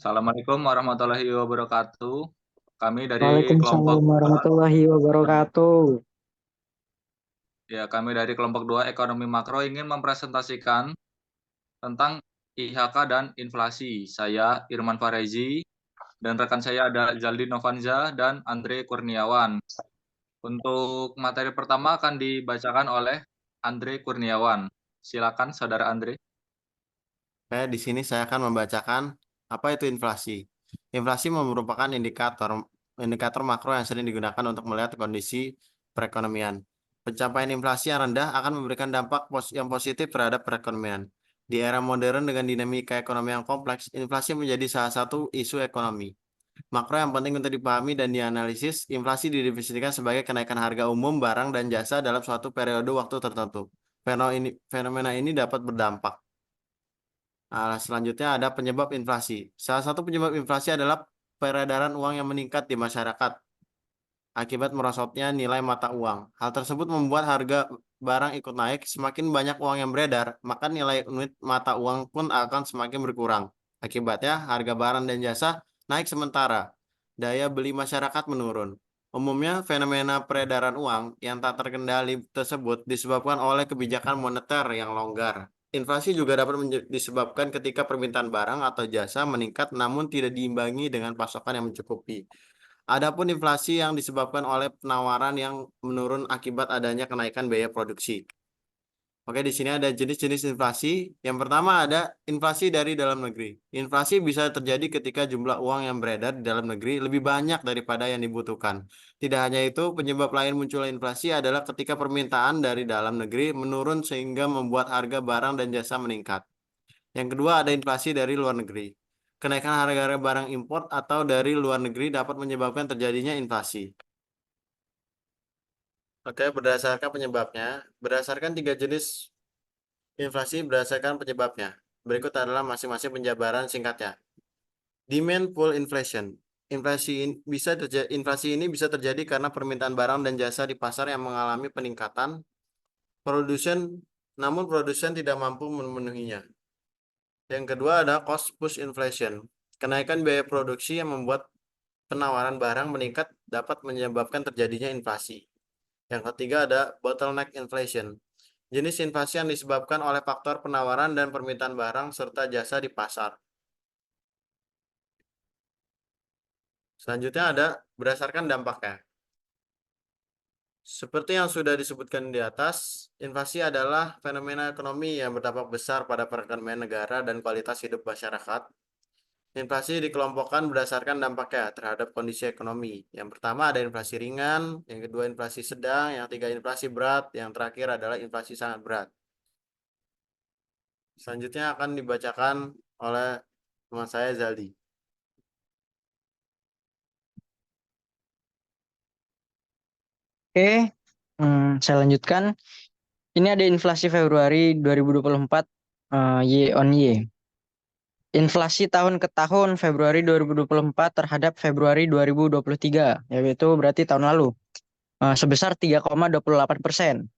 Assalamualaikum warahmatullahi wabarakatuh. Kami dari kelompok Waalaikumsalam warahmatullahi wabarakatuh. kami dari kelompok 2 ekonomi makro ingin mempresentasikan tentang IHK dan inflasi. Saya Irman Farezi dan rekan saya ada Zaldi Novanza dan Andre Kurniawan. Untuk materi pertama akan dibacakan oleh Andre Kurniawan. Silakan Saudara Andre. Di sini saya akan membacakan apa itu inflasi. Inflasi merupakan indikator indikator makro yang sering digunakan untuk melihat kondisi perekonomian. Pencapaian inflasi yang rendah akan memberikan dampak yang positif terhadap perekonomian. Di era modern dengan dinamika ekonomi yang kompleks, inflasi menjadi salah satu isu ekonomi. Makro yang penting untuk dipahami dan dianalisis, inflasi didefinisikan sebagai kenaikan harga umum barang dan jasa dalam suatu periode waktu tertentu. Fenomena ini dapat berdampak. Selanjutnya ada penyebab inflasi. Salah satu penyebab inflasi adalah peredaran uang yang meningkat di masyarakat akibat merosotnya nilai mata uang. Hal tersebut membuat harga barang ikut naik. Semakin banyak uang yang beredar, maka nilai unit mata uang pun akan semakin berkurang. Akibatnya, harga barang dan jasa naik sementara daya beli masyarakat menurun. Umumnya, fenomena peredaran uang yang tak terkendali tersebut disebabkan oleh kebijakan moneter yang longgar. Inflasi juga dapat disebabkan ketika permintaan barang atau jasa meningkat namun tidak diimbangi dengan pasokan yang mencukupi. Adapun inflasi yang disebabkan oleh penawaran yang menurun akibat adanya kenaikan biaya produksi. Oke, di sini ada jenis-jenis inflasi. Yang pertama ada inflasi dari dalam negeri. Inflasi bisa terjadi ketika jumlah uang yang beredar di dalam negeri lebih banyak daripada yang dibutuhkan. Tidak hanya itu, penyebab lain munculnya inflasi adalah ketika permintaan dari dalam negeri menurun sehingga membuat harga barang dan jasa meningkat. Yang kedua ada inflasi dari luar negeri. Kenaikan harga barang impor atau dari luar negeri dapat menyebabkan terjadinya inflasi. Oke, berdasarkan penyebabnya, berdasarkan tiga jenis inflasi berdasarkan penyebabnya. Berikut adalah masing-masing penjabaran singkatnya. Demand pull inflation. Inflasi ini bisa terjadi karena permintaan barang dan jasa di pasar yang mengalami peningkatan produsen, namun produsen tidak mampu memenuhinya. Yang kedua ada cost push inflation. Kenaikan biaya produksi yang membuat penawaran barang meningkat dapat menyebabkan terjadinya inflasi. Yang ketiga ada bottleneck inflation. Jenis inflasi yang disebabkan oleh faktor penawaran dan permintaan barang serta jasa di pasar. Selanjutnya ada berdasarkan dampaknya. Seperti yang sudah disebutkan di atas, inflasi adalah fenomena ekonomi yang berdampak besar pada perekonomian negara dan kualitas hidup masyarakat. Inflasi dikelompokkan berdasarkan dampaknya terhadap kondisi ekonomi. Yang pertama ada inflasi ringan, yang kedua inflasi sedang, yang ketiga inflasi berat, yang terakhir adalah inflasi sangat berat. Selanjutnya akan dibacakan oleh teman saya Zaldi. Oke, saya lanjutkan. Ini ada inflasi Februari 2024 Y on Y. Inflasi tahun ke tahun Februari 2024 terhadap Februari 2023, yaitu berarti tahun lalu, sebesar 3,28%.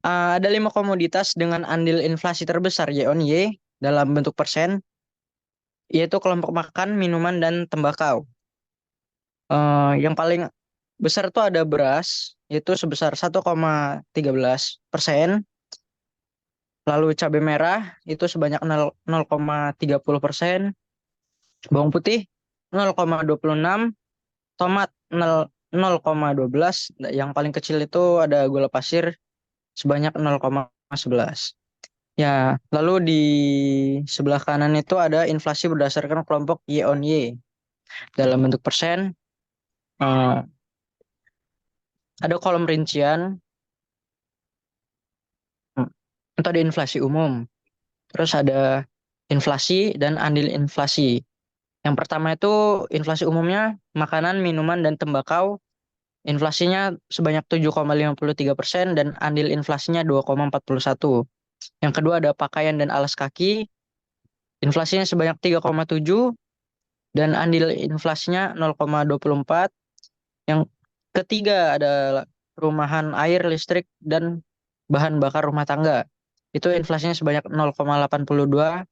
Ada 5 komoditas dengan andil inflasi terbesar Y on Y dalam bentuk persen, yaitu kelompok makan, minuman, dan tembakau. Yang paling besar itu ada beras, yaitu sebesar 1,13%. Lalu cabai merah itu sebanyak 0,30%. Bawang putih 0,26. Tomat 0,12. Yang paling kecil itu ada gula pasir sebanyak 0,11. Ya, lalu di sebelah kanan itu ada inflasi berdasarkan kelompok Y on Y. Dalam bentuk persen, eh, ada kolom rincian, itu ada inflasi umum. Terus ada inflasi dan andil inflasi. Yang pertama itu inflasi umumnya makanan, minuman, dan tembakau. Inflasinya sebanyak 7,53% dan andil inflasinya 2,41. Yang kedua ada pakaian dan alas kaki. Inflasinya sebanyak 3,7 dan andil inflasinya 0,24. Yang ketiga ada rumahan air, listrik, dan bahan bakar rumah tangga. Itu inflasinya sebanyak 0,82,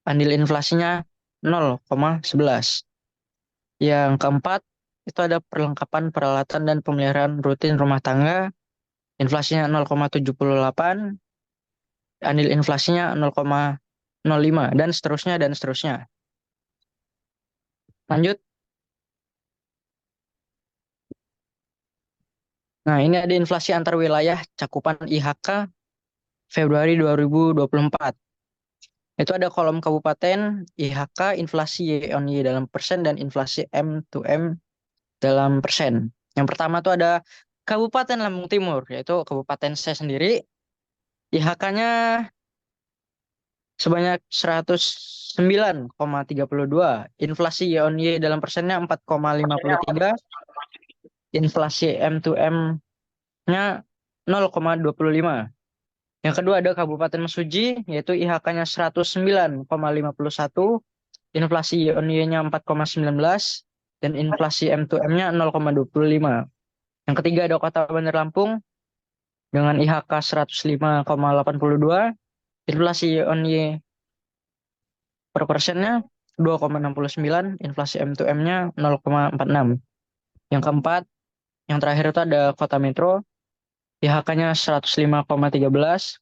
andil inflasinya 0,11. Yang keempat, itu ada perlengkapan peralatan dan pemeliharaan rutin rumah tangga. Inflasinya 0,78. Andil inflasinya 0,05 dan seterusnya dan seterusnya. Lanjut. Nah, ini ada inflasi antar wilayah cakupan IHK Februari 2024. Itu ada kolom kabupaten, IHK, inflasi Y on Y dalam persen, dan inflasi M to M dalam persen. Yang pertama tuh ada Kabupaten Lampung Timur, yaitu kabupaten saya sendiri. IHK-nya sebanyak 109,32. Inflasi Y on Y dalam persennya 4,53. Inflasi M to M-nya 0,25. Yang kedua ada Kabupaten Mesuji, yaitu IHK-nya 109,51. Inflasi Y on Y-nya 4,19. Dan inflasi M to M-nya 0,25. Yang ketiga ada Kota Bandar Lampung dengan IHK 105,82. Inflasi Y on Y per persennya 2,69. Inflasi M to M-nya 0,46. Yang keempat, yang terakhir itu ada Kota Metro. IHK-nya 105,13.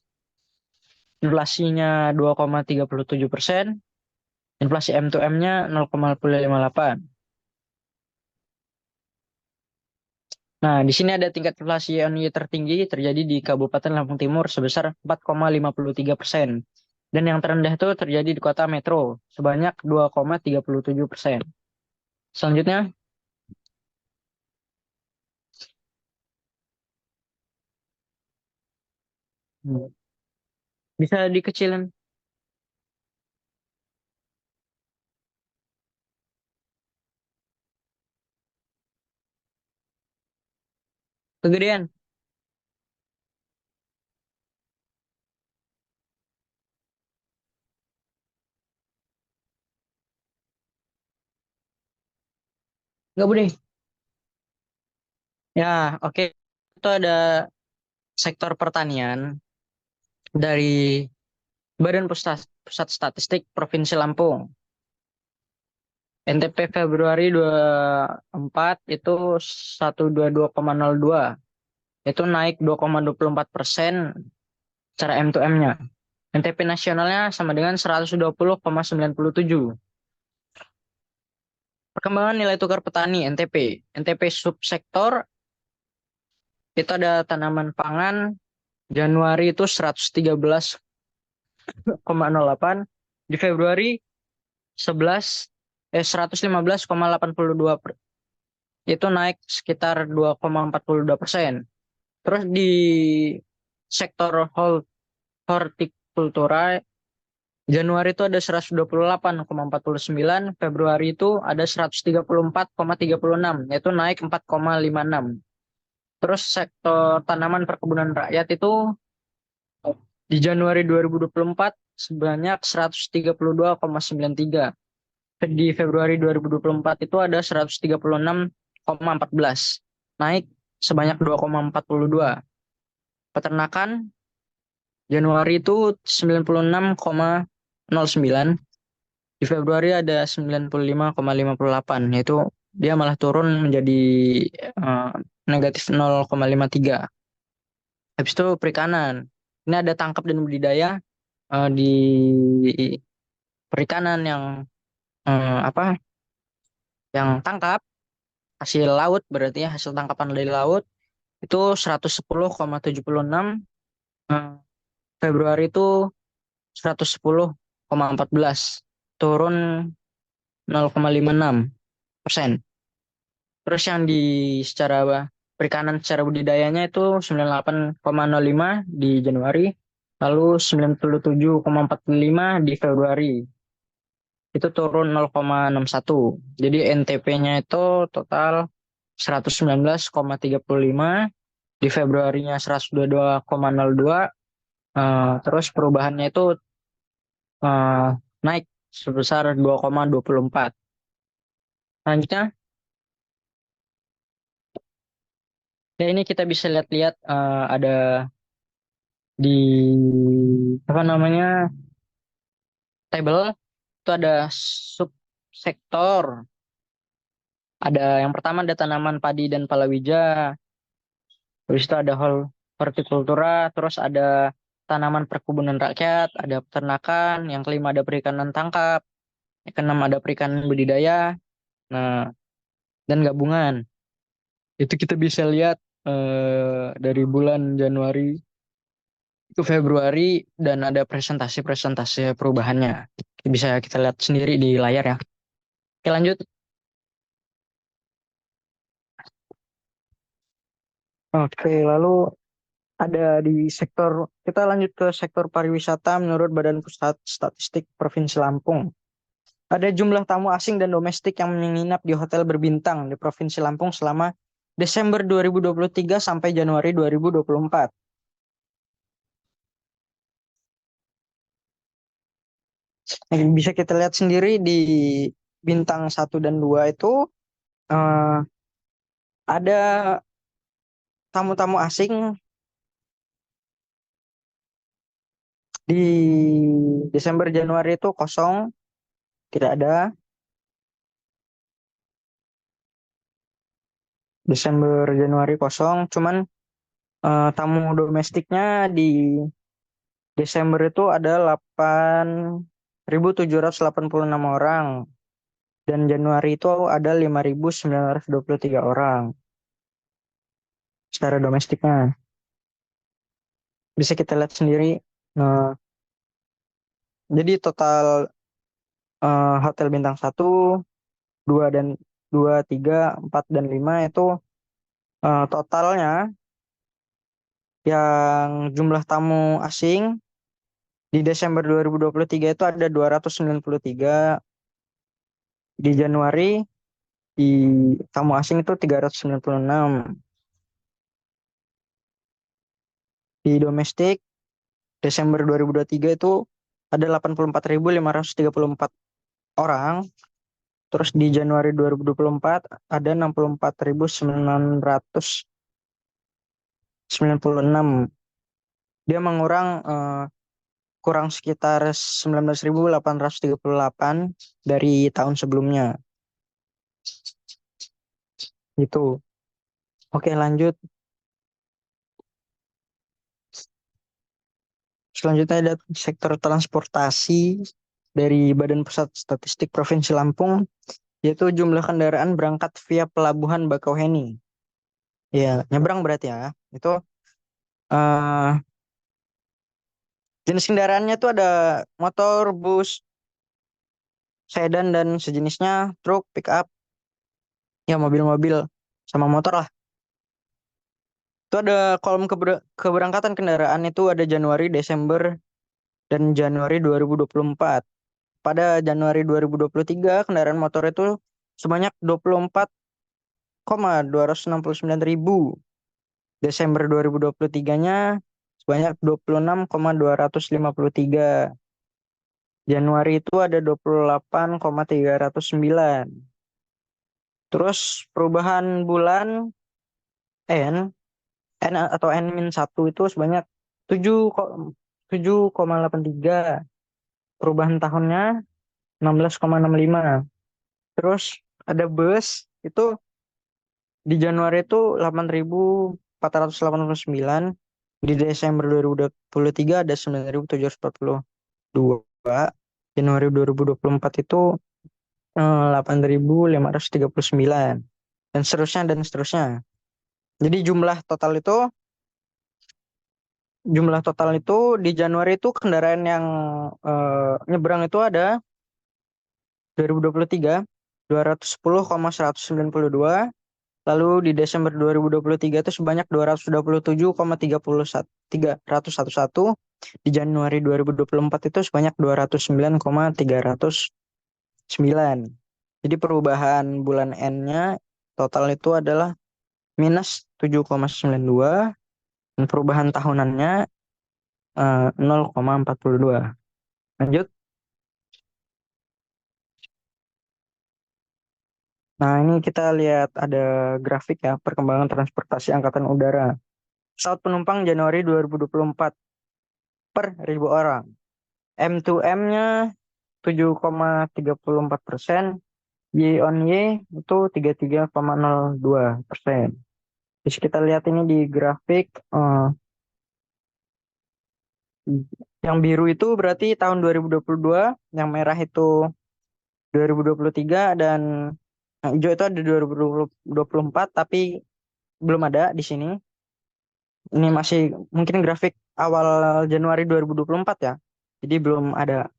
Inflasinya 2,37%. Inflasi M to M-nya 0,58. Nah, di sini ada tingkat inflasi Y on Y tertinggi terjadi di Kabupaten Lampung Timur sebesar 4,53%. Dan yang terendah itu terjadi di Kota Metro sebanyak 2,37%. Selanjutnya, bisa dikecilin. Kegedean. Nggak boleh. Ya, oke. Itu ada sektor pertanian dari Badan Pusat Statistik Provinsi Lampung. NTP Februari 24 itu 122,02. Itu naik 2,24% secara M to M-nya. NTP nasionalnya sama dengan 120,97. Perkembangan nilai tukar petani NTP. NTP subsektor itu ada tanaman pangan Januari itu 113,08. Di Februari 115,82. Itu naik sekitar 2,42%. Terus di sektor hortikultura Januari itu ada 128,49, Februari itu ada 134,36, yaitu naik 4,56. Terus sektor tanaman perkebunan rakyat itu di Januari 2024 sebanyak 132,93. Di Februari 2024 itu ada 136,14, naik sebanyak 2,42. Peternakan Januari itu 96,09. Di Februari ada 95,58, yaitu dia malah turun menjadi negatif 0,53. Habis itu perikanan. Ini ada tangkap dan budidaya di perikanan yang yang tangkap hasil laut, berarti ya hasil tangkapan dari laut itu 110,76. Februari itu 110,14, turun 0,56%. Terus yang di secara perikanan secara budidayanya itu 98,05 di Januari, lalu 97,45 di Februari. Itu turun 0,61. Jadi NTP-nya itu total 119,35, di Februarinya 122,02. Terus perubahannya itu naik sebesar 2,24. Selanjutnya, ya ini kita bisa lihat-lihat ada di apa namanya table itu ada subsektor. Ada yang pertama ada tanaman padi dan palawija. Terus itu ada hortikultura, terus ada tanaman perkebunan rakyat, ada peternakan, yang kelima ada perikanan tangkap, yang keenam ada perikanan budidaya, nah dan gabungan. Itu kita bisa lihat dari bulan Januari ke Februari dan ada presentasi-presentasi perubahannya. Bisa kita lihat sendiri di layar ya. Oke, lanjut. Oke, lalu ada di sektor, kita lanjut ke sektor pariwisata menurut Badan Pusat Statistik Provinsi Lampung. Ada jumlah tamu asing dan domestik yang menginap di hotel berbintang di Provinsi Lampung selama Desember 2023 sampai Januari 2024. Bisa kita lihat sendiri di bintang 1 dan 2 itu ada tamu-tamu asing di Desember Januari itu kosong, tidak ada. Desember Januari kosong, cuman tamu domestiknya di Desember itu ada 8.786 orang dan Januari itu ada 5.923 orang secara domestiknya. Bisa kita lihat sendiri. Jadi total hotel bintang 1, 2 dan 2, 3, 4 dan 5 itu totalnya yang jumlah tamu asing di Desember 2023 itu ada 293. Di Januari di tamu asing itu 396. Di domestik Desember 2023 itu ada 84.534 orang. Terus di Januari 2024 ada 64.996. Dia mengurang kurang sekitar 19.838 dari tahun sebelumnya. Itu. Oke, lanjut. Selanjutnya ada sektor transportasi dari Badan Pusat Statistik Provinsi Lampung, yaitu jumlah kendaraan berangkat via Pelabuhan Bakauheni. Ya, nyebrang berarti ya. Itu jenis kendaraannya itu ada motor, bus, sedan dan sejenisnya, truk, pick up, ya mobil-mobil sama motor lah. Itu ada kolom keberangkatan kendaraan itu ada Januari, Desember, dan Januari 2024. Pada Januari 2023 kendaraan motor itu sebanyak 24.269.000. Desember 2023-nya sebanyak 26.253. Januari itu ada 28.309. Terus perubahan bulan N atau N-1 itu sebanyak 7,83. Perubahan tahunnya 16,65. Terus ada bus itu di Januari itu 8.489. Di Desember 2023 ada 9.742. Januari 2024 itu 8.539 dan seterusnya. Jadi jumlah total itu di Januari itu kendaraan yang nyebrang itu ada 2023 210,192. Lalu di Desember 2023 itu sebanyak 227,311. Di Januari 2024 itu sebanyak 209,309. Jadi perubahan bulan N-nya total itu adalah minus 7,92 dan perubahan tahunannya 0,42. Lanjut. Nah, ini kita lihat ada grafik ya perkembangan transportasi angkatan udara. Pesawat penumpang Januari 2024 per 1.000 orang. M2M-nya 7,34%, year on year itu 33,02%. Terus kita lihat ini di grafik, yang biru itu berarti tahun 2022, yang merah itu 2023, dan yang hijau itu ada 2024, tapi belum ada di sini. Ini masih mungkin grafik awal Januari 2024 ya. Jadi belum ada.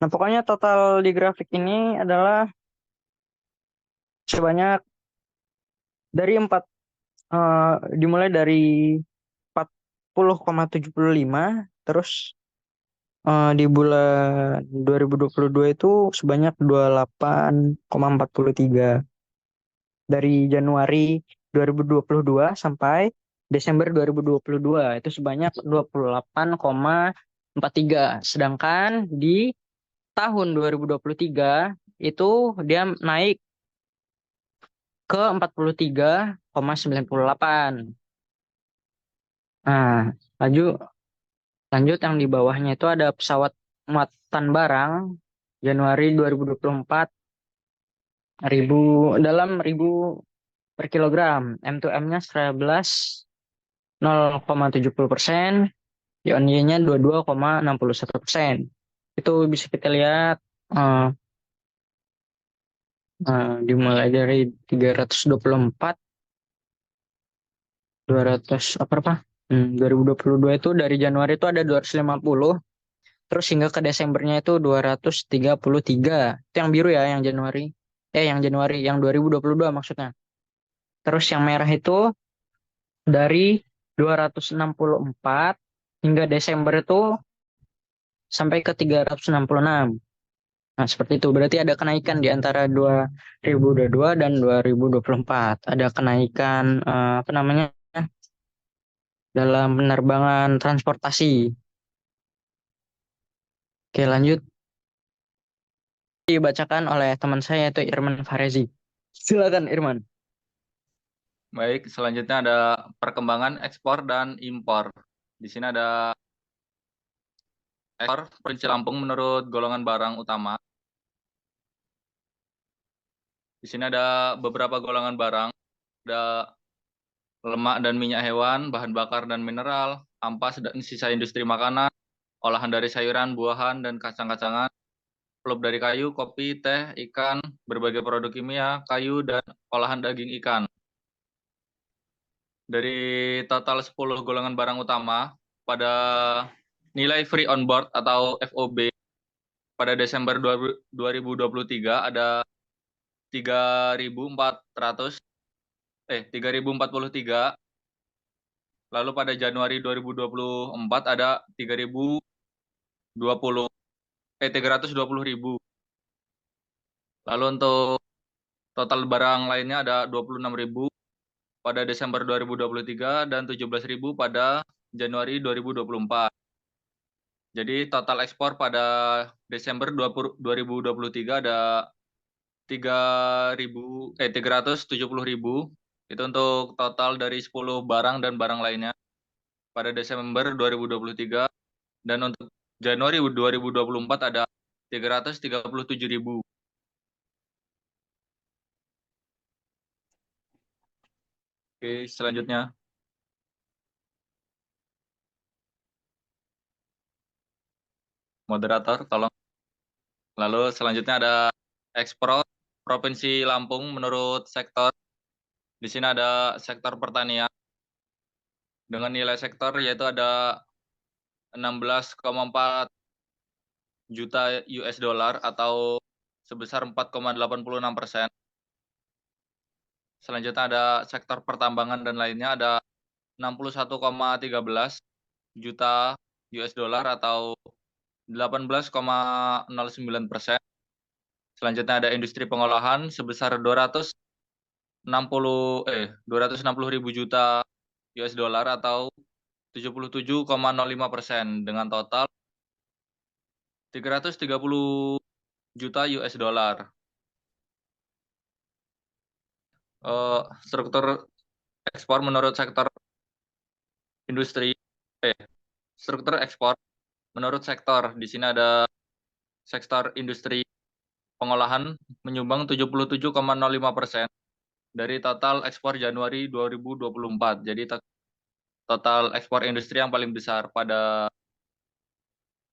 Nah, pokoknya total di grafik ini adalah sebanyak dari dimulai dari 40,75, terus di bulan 2022 itu sebanyak 28,43. Dari Januari 2022 sampai Desember 2022 itu sebanyak 28,43. Sedangkan di tahun 2023 itu dia naik ke 43,98. Nah, lanjut lanjut yang di bawahnya itu ada pesawat muatan barang Januari 2024 ribu per kilogram. M2M-nya 0,70%, year-on-year-nya 22,61%. Itu bisa kita lihat dimulai dari 324, 200 apa? 2022 itu dari Januari itu ada 250, terus hingga ke Desembernya itu 233. Itu yang biru ya, yang Januari. Yang 2022 maksudnya. Terus yang merah itu dari 264 hingga Desember itu sampai ke 366. Nah, seperti itu. Berarti ada kenaikan di antara 2022 dan 2024. Ada kenaikan apa namanya? Dalam penerbangan transportasi. Oke, lanjut. Dibacakan oleh teman saya yaitu Irman Farezi. Silakan Irman. Baik, selanjutnya ada perkembangan ekspor dan impor. Di sini ada ekspor Provinsi Lampung menurut golongan barang utama. Di sini ada beberapa golongan barang. Ada lemak dan minyak hewan, bahan bakar dan mineral, ampas dan sisa industri makanan, olahan dari sayuran, buahan, dan kacang-kacangan, pulp dari kayu, kopi, teh, ikan, berbagai produk kimia, kayu, dan olahan daging ikan. Dari total 10 golongan barang utama, pada nilai free on board atau FOB pada Desember 2023 ada 3.043. Lalu pada Januari 2024 ada 320.000. Lalu untuk total barang lainnya ada 26.000 pada Desember 2023 dan 17.000 pada Januari 2024. Jadi total ekspor pada Desember 2023 ada 370.000. Itu untuk total dari 10 barang dan barang lainnya pada Desember 2023, dan untuk Januari 2024 ada 337.000. Oke, selanjutnya moderator tolong. Lalu selanjutnya ada ekspor Provinsi Lampung menurut sektor. Di sini ada sektor pertanian dengan nilai sektor yaitu ada 16,4 juta US dollar atau sebesar 4,86%. Selanjutnya ada sektor pertambangan dan lainnya ada 61,13 juta US dollar atau 18,09%. Selanjutnya ada industri pengolahan sebesar 260.000 juta US dollar atau 77,05% dengan total 330 juta US dollar. Struktur ekspor menurut sektor industri, struktur ekspor menurut sektor. Di sini ada sektor industri pengolahan menyumbang 77,05% dari total ekspor Januari 2024. Jadi total ekspor industri yang paling besar pada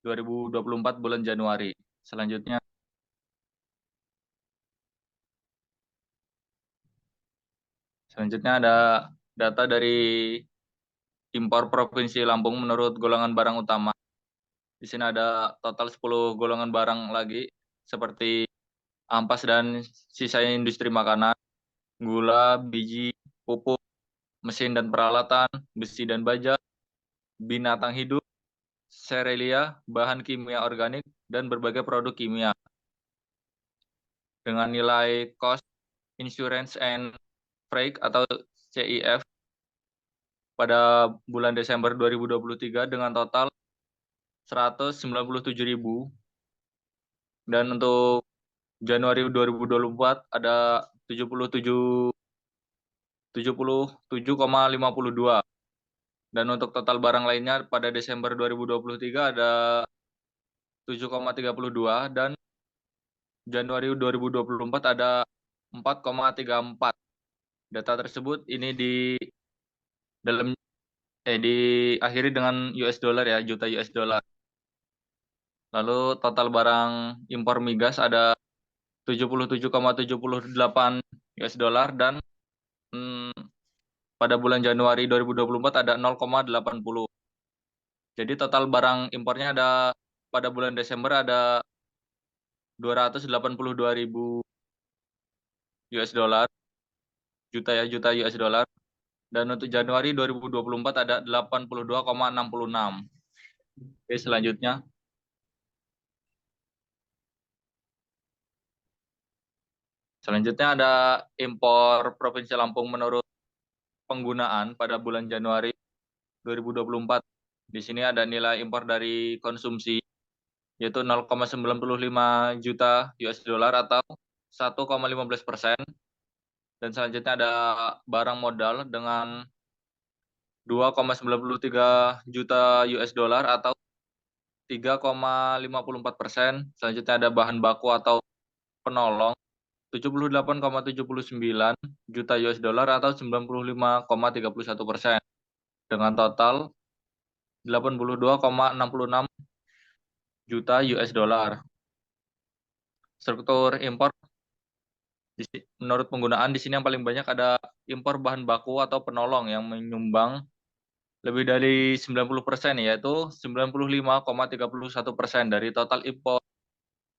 2024 bulan Januari. Selanjutnya ada data dari impor Provinsi Lampung menurut golongan barang utama. Di sini ada total 10 golongan barang lagi seperti ampas dan sisanya industri makanan, gula, biji, pupuk, mesin dan peralatan, besi dan baja, binatang hidup, serelia, bahan kimia organik, dan berbagai produk kimia. Dengan nilai cost, insurance and freight atau CIF pada bulan Desember 2023 dengan total 197.000, dan untuk Januari 2024 ada 77,52, dan untuk total barang lainnya pada Desember 2023 ada 7,32, dan Januari 2024 ada 4,34. Data tersebut ini diakhiri dengan US dollar ya, juta US dollar. Lalu total barang impor migas ada 77,78 US dollar, dan pada bulan Januari 2024 ada 0,80. Jadi total barang impornya ada pada bulan Desember ada 282.000 US dollar, juta US dollar. Dan untuk Januari 2024 ada 82,66. Oke, selanjutnya. Selanjutnya ada impor Provinsi Lampung menurut penggunaan pada bulan Januari 2024. Di sini ada nilai impor dari konsumsi yaitu 0,95 juta US dollar atau 1,15%. Dan selanjutnya ada barang modal dengan 2,93 juta US dollar atau 3,54%. Selanjutnya ada bahan baku atau penolong 78,79 juta US dollar atau 95,31%, dengan total 82,66 juta US dollar. Struktur impor menurut penggunaan di sini yang paling banyak ada impor bahan baku atau penolong yang menyumbang lebih dari 90%, yaitu 95,31% dari total impor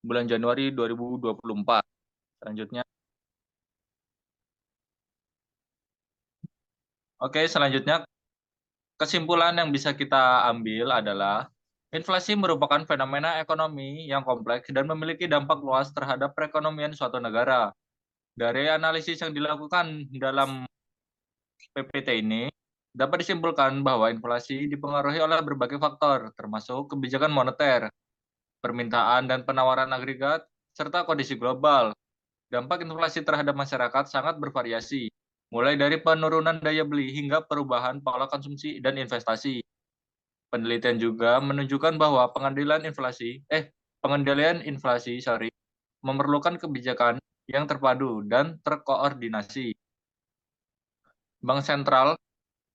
bulan Januari 2024. Selanjutnya. Oke, selanjutnya kesimpulan yang bisa kita ambil adalah inflasi merupakan fenomena ekonomi yang kompleks dan memiliki dampak luas terhadap perekonomian suatu negara. Dari analisis yang dilakukan dalam PPT ini, dapat disimpulkan bahwa inflasi dipengaruhi oleh berbagai faktor, termasuk kebijakan moneter, permintaan dan penawaran agregat, serta kondisi global. Dampak inflasi terhadap masyarakat sangat bervariasi, mulai dari penurunan daya beli hingga perubahan pola konsumsi dan investasi. Penelitian juga menunjukkan bahwa pengendalian inflasi memerlukan kebijakan yang terpadu dan terkoordinasi. Bank sentral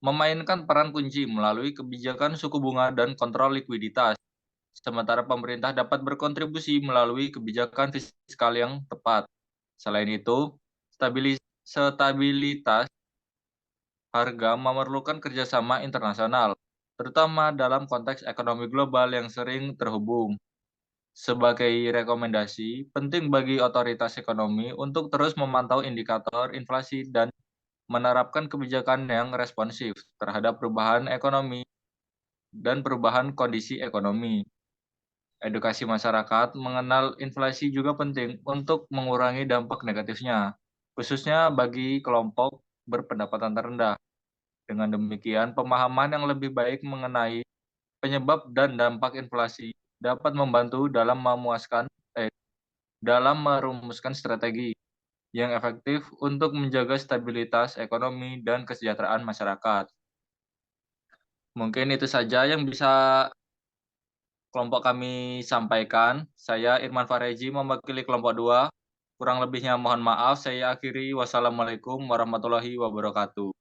memainkan peran kunci melalui kebijakan suku bunga dan kontrol likuiditas, sementara pemerintah dapat berkontribusi melalui kebijakan fiskal yang tepat. Selain itu, stabilitas harga memerlukan kerjasama internasional, terutama dalam konteks ekonomi global yang sering terhubung. Sebagai rekomendasi, penting bagi otoritas ekonomi untuk terus memantau indikator inflasi dan menerapkan kebijakan yang responsif terhadap perubahan ekonomi dan perubahan kondisi ekonomi. Edukasi masyarakat mengenal inflasi juga penting untuk mengurangi dampak negatifnya, khususnya bagi kelompok berpendapatan terendah. Dengan demikian, pemahaman yang lebih baik mengenai penyebab dan dampak inflasi dapat membantu dalam merumuskan strategi yang efektif untuk menjaga stabilitas ekonomi dan kesejahteraan masyarakat. Mungkin itu saja yang bisa kelompok kami sampaikan. Saya Irman Fareji mewakili kelompok 2. Kurang lebihnya mohon maaf. Saya akhiri. Wassalamualaikum warahmatullahi wabarakatuh.